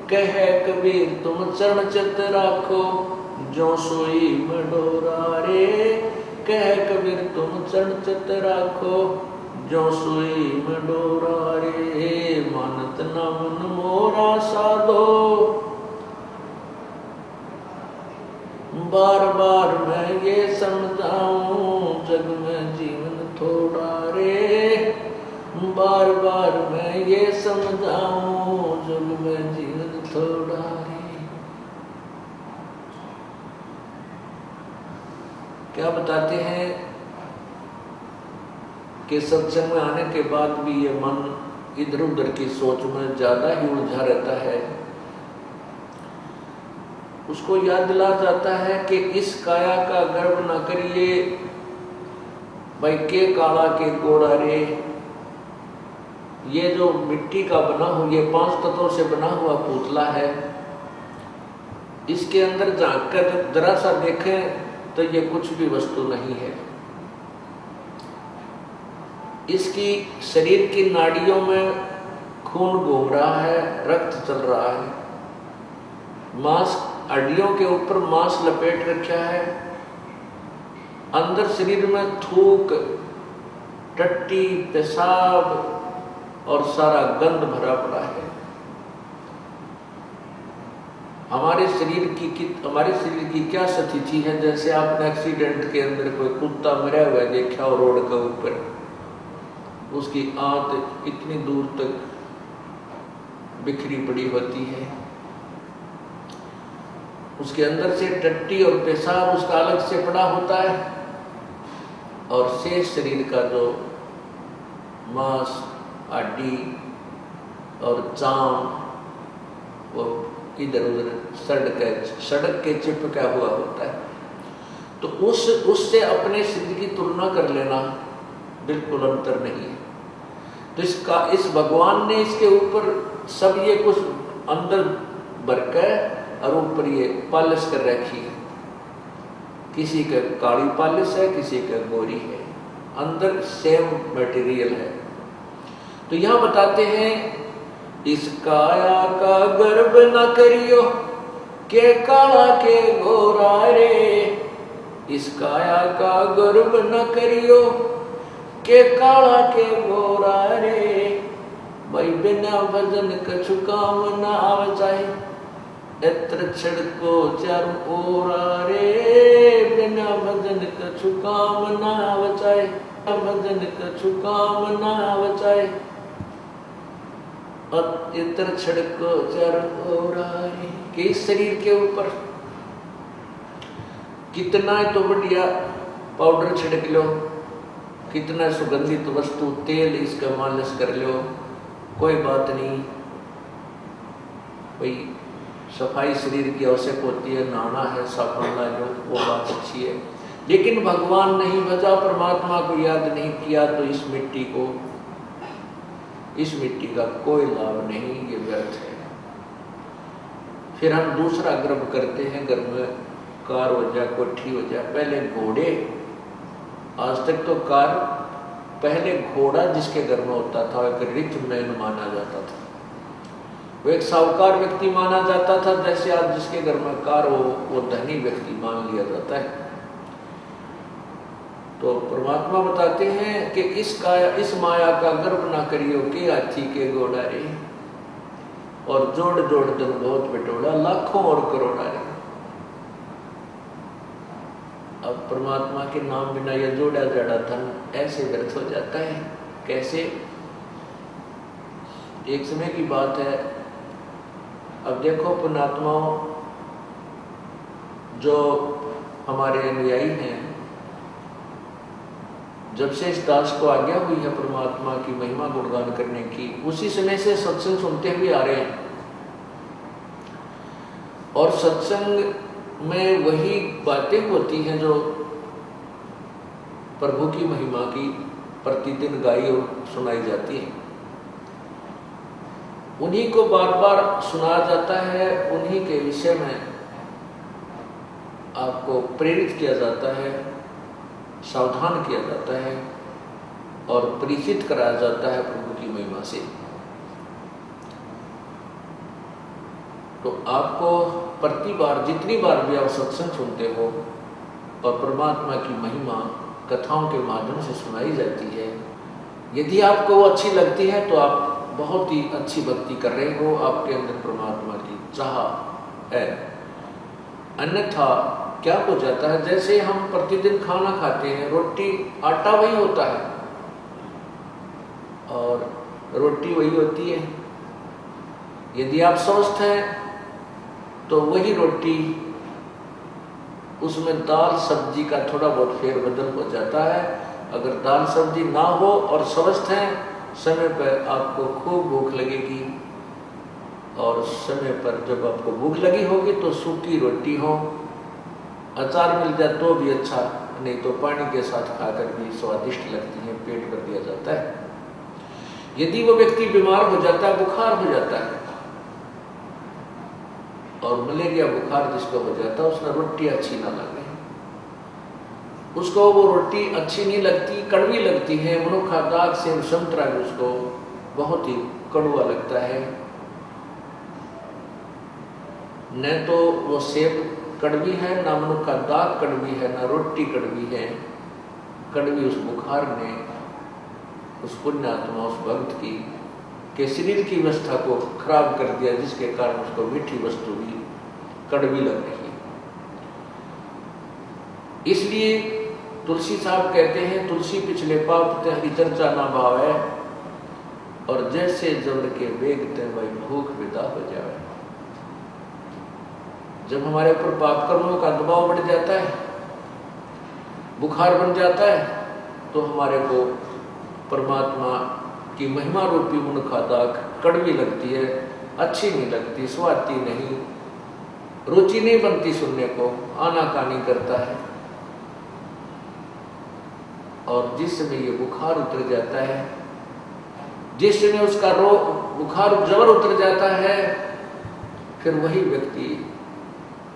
कह कबीर तुम चरण चित राखो जो सोई मडोरा रे। कह कबीर तुम चरण चित राखो जो सोई मडोरा रे। मानत न मन मोरा साधो बार बार मैं ये समझाऊं जग में जीवन थोड़ा रे। बार बार मैं ये समझाऊं जग में जीवन थोड़ा रे। क्या बताते हैं कि सत्संग में आने के बाद भी ये मन इधर उधर की सोच में ज्यादा ही उलझा रहता है। उसको याद दिला जाता है कि इस काया का गर्व न करिए भाई के काला के गोरा रे। ये जो मिट्टी का बना हुआ ये 5 तत्वों से बना हुआ पुतला है। इसके अंदर झांक कर जरा सा देखें तो ये कुछ भी वस्तु नहीं है। इसकी शरीर की नाड़ियों में खून घूम रहा है, रक्त चल रहा है। मांस हड्डियों के ऊपर मांस लपेट रखा है। अंदर शरीर में थूक, टट्टी, पेशाब और सारा गंध भरा पड़ा है। हमारे शरीर की क्या स्थिति है? जैसे आपने एक्सीडेंट के अंदर कोई कुत्ता मरा हुआ देखा हो रोड के ऊपर, उसकी आंत इतनी दूर तक बिखरी पड़ी होती है। उसके अंदर से टट्टी और पेशाब उसका अलग से पड़ा होता है और शेष शरीर का जो मांस, हड्डी और चाम वो इधर उधर सड़क के चिपका हुआ होता है। तो उससे अपने शरीर की तुलना कर लेना बिल्कुल अंतर नहीं है। तो इस भगवान ने इसके ऊपर सब ये कुछ अंदर भरकर और ऊपर ये पालिश कर रखी है। किसी का काली पालिश है, किसी का गोरी है, अंदर सेम मटेरियल है। तो यहाँ बताते हैं इस काया का गर्व न करियो के काला के गोरा रे। इस काया का गर्व न करियो के काला के गोरा रे। भाई बिना भजन कछु काम न आवे चाहे एत्र छिड़को चारों ओरा रे। बिना भजन कछु काम न आवे चाहे भजन कछु काम न आवे चाहे और इत्र छिड़को चारों ओरा रे। कि इस शरीर के ऊपर कितना तो बढ़िया पाउडर छिड़क लो, कितना सुगंधित वस्तु तेल इसका मालिश कर लो, कोई बात नहीं। भाई सफाई शरीर की आवश्यक होती है, नहाना है, साबुन ला लो, वो बात अच्छी है। लेकिन भगवान नहीं भजा, परमात्मा को याद नहीं किया तो इस मिट्टी का कोई लाभ नहीं, ये व्यर्थ है। फिर हम दूसरा गर्व करते हैं, घर में कार हो जाए, कोठी हो जाए। पहले घोड़े, आज तक तो कार, पहले घोड़ा जिसके घर में होता था एक रिच मैन माना जाता था, वो एक साहूकार व्यक्ति माना जाता था। जैसे आज जिसके घर में कार हो वो धनी व्यक्ति मान लिया जाता है। तो परमात्मा बताते हैं कि इस माया का गर्व ना करियो के हाथी के घोड़ा रे, और जोड़ जोड़ धन बहुत बिटोड़ा, लाखों और करोड़ा रे। अब परमात्मा के नाम बिना यह जोड़ा जड़ा धन ऐसे व्यर्थ हो जाता है। कैसे? एक समय की बात है, अब देखो पुण्यात्माओं, जो हमारे अनुयायी हैं, जब से इस दास को आज्ञा हुई है परमात्मा की महिमा गुणगान करने की, उसी समय से सत्संग सुनते हुए आ रहे हैं। और सत्संग में वही बातें होती हैं जो प्रभु की महिमा की प्रतिदिन गाई और सुनाई जाती है। उन्हीं को बार बार सुनाया जाता है, उन्हीं के विषय में आपको प्रेरित किया जाता है, सावधान किया जाता है और परिचित कराया जाता है प्रभु की महिमा से। तो आपको प्रति बार, जितनी बार भी आप सत्संग सुनते हो और परमात्मा की महिमा कथाओं के माध्यम से सुनाई जाती है, यदि आपको वो अच्छी लगती है तो आप बहुत ही अच्छी भक्ति कर रहे हो, आपके अंदर परमात्मा की चाह है। अन्यथा क्या हो जाता है, जैसे हम प्रतिदिन खाना खाते हैं, रोटी आटा वही होता है और रोटी वही होती है। यदि आप स्वस्थ हैं तो वही रोटी, उसमें दाल सब्जी का थोड़ा बहुत फेरबदल हो जाता है। अगर दाल सब्जी ना हो और स्वस्थ हैं, समय पर आपको खूब भूख लगेगी, और समय पर जब आपको भूख लगी होगी तो सूखी रोटी हो, अचार मिल जाए तो भी अच्छा, नहीं तो पानी के साथ खाकर भी स्वादिष्ट लगती है, पेट भर दिया जाता है। यदि वो व्यक्ति बीमार हो जाता है, बुखार हो जाता है, और मलेरिया बुखार जिसको हो जाता है, उसने रोटी अच्छी ना लगे, उसको वो रोटी अच्छी नहीं लगती, कड़वी लगती है, मनुखा दाग से संतरा भी उसको बहुत ही कड़वा लगता है। न तो वो सेब कड़वी है, ना मनुखा दाग कड़वी है, ना रोटी कड़वी है। कड़वी उस बुखार ने उस पुण्यात्मा, उस भक्त की के शरीर की अवस्था को खराब कर दिया, जिसके कारण उसको मीठी वस्तु भी कड़वी लग रही है। इसलिए तुलसी साहब कहते हैं, तुलसी पिछले पाप ते हरि चर्चा ना भावे, और जैसे जबर के वेग ते वही भूख विदा हो जाए। जब हमारे ऊपर पाप कर्मों का दबाव बढ़ जाता है, बुखार बन जाता है, तो हमारे को परमात्मा की महिमा रूपी मुनखा दाग कड़वी लगती है, अच्छी नहीं लगती, स्वादी नहीं, रुचि नहीं बनती, सुनने को आनाकानी करता है। और जिस समय ये बुखार उतर जाता है, जिस समय उसका बुखार जबर उतर जाता है, फिर वही व्यक्ति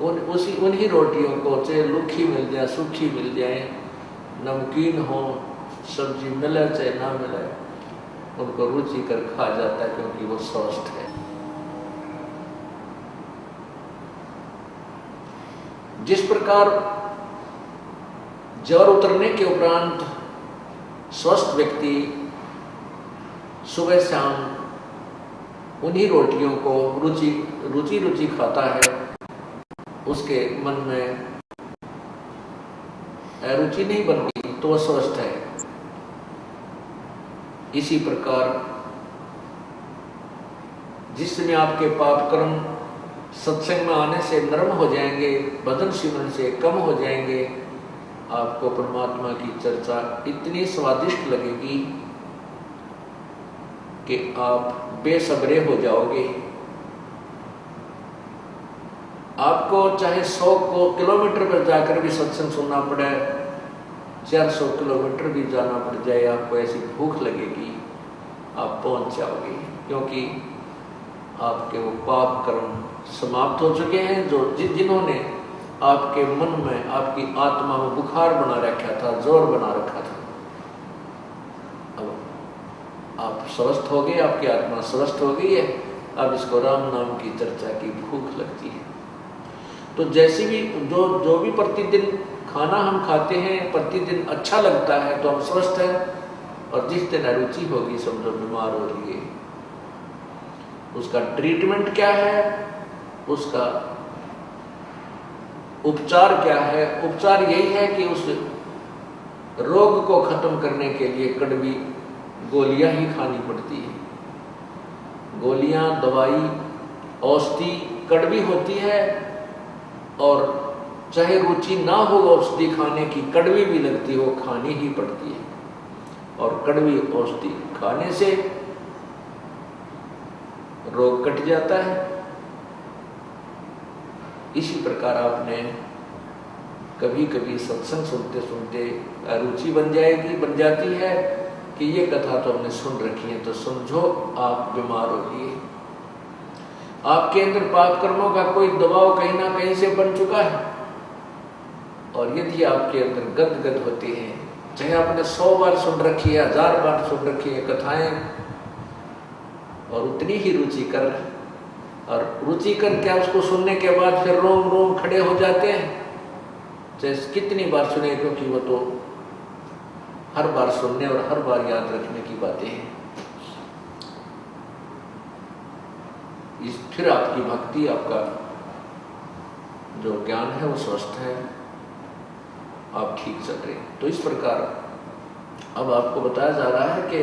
उन्हीं रोटियों को, चाहे लूखी मिल जाए, सूखी मिल जाए, नमकीन हो, सब्जी मिले चाहे ना मिले, उनको रुचि कर खा जाता है, क्योंकि वो स्वस्थ है। जिस प्रकार ज्वर उतरने के उपरांत स्वस्थ व्यक्ति सुबह शाम उन्हीं रोटियों को रुचि खाता है, उसके मन में रुचि नहीं बनती, तो वह स्वस्थ है। इसी प्रकार जिस समय आपके पाप कर्म सत्संग में आने से नरम हो जाएंगे, भजन सिमरन से कम हो जाएंगे, आपको परमात्मा की चर्चा इतनी स्वादिष्ट लगेगी कि आप बेसब्रे हो जाओगे। आपको चाहे 100 किलोमीटर पर जाकर भी सत्संग सुनना पड़े, 400 किलोमीटर भी जाना पड़ जाए, आपको ऐसी भूख लगेगी, आप पहुंच जाओगे, क्योंकि आपके वो पाप कर्म समाप्त हो चुके हैं, जो जिन्होंने आपके मन में, आपकी आत्मा में बुखार बना रखा था, जोर बना रखा था। अब आप स्वस्थ हो गए, आपकी आत्मा स्वस्थ हो गई है, अब इसको राम नाम की चर्चा की भूख लगती है। तो जैसी भी जो भी प्रतिदिन खाना हम खाते हैं प्रतिदिन अच्छा लगता है तो हम स्वस्थ हैं, और जिस दिन अरुचि होगी समझो बीमार हो रही है। उसका ट्रीटमेंट क्या है, उसका उपचार क्या है? उपचार यही है कि उस रोग को खत्म करने के लिए कड़वी गोलियां ही खानी पड़ती है। गोलियां, दवाई, औषधि कड़वी होती है, और चाहे रुचि ना हो औषधि खाने की, कड़वी भी लगती हो, खानी ही पड़ती है। और कड़वी औषधि खाने से रोग कट जाता है। इसी प्रकार आपने कभी कभी सत्संग सुनते सुनते रुचि बन जाती है कि ये कथा तो हमने सुन रखी है, तो समझो आप बीमार हो गए। आपके अंदर पाप कर्मों का कोई दबाव कहीं ना कहीं से बन चुका है, और यदि आपके अंदर गदगद होती है, चाहे आपने 100 बार सुन रखी है, 1000 बार सुन रखी है कथाएं, और उतनी ही रुचिकर, और रुचिकर क्या उसको सुनने के बाद फिर रोम रोम खड़े हो जाते हैं, चाहे कितनी बार सुने, क्योंकि वो तो हर बार सुनने और हर बार याद रखने की बातें हैं। फिर आपकी भक्ति, आपका जो ज्ञान है वो स्वस्थ है, आप ठीक चल रहे हैं। तो इस प्रकार अब आपको बताया जा रहा है कि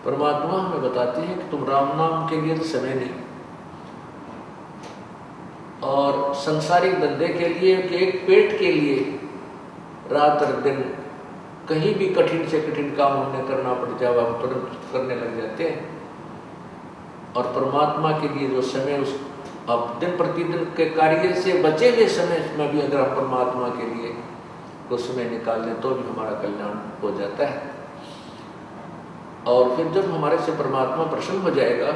परमात्मा हमें बताते हैं कि तुम राम नाम के लिए तो समय नहीं, और संसारिक धंधे के लिए कि एक पेट के लिए रात और दिन कहीं भी कठिन से कठिन काम हमें करना पड़ जाए, हम तुरंत करने लग जाते हैं। और परमात्मा के लिए जो समय, उस अब दिन प्रतिदिन के कार्य से बचे हुए समय में भी अगर हम परमात्मा के लिए कुछ समय निकाल लें तो भी हमारा कल्याण हो जाता है। और फिर जब हमारे से परमात्मा प्रसन्न हो जाएगा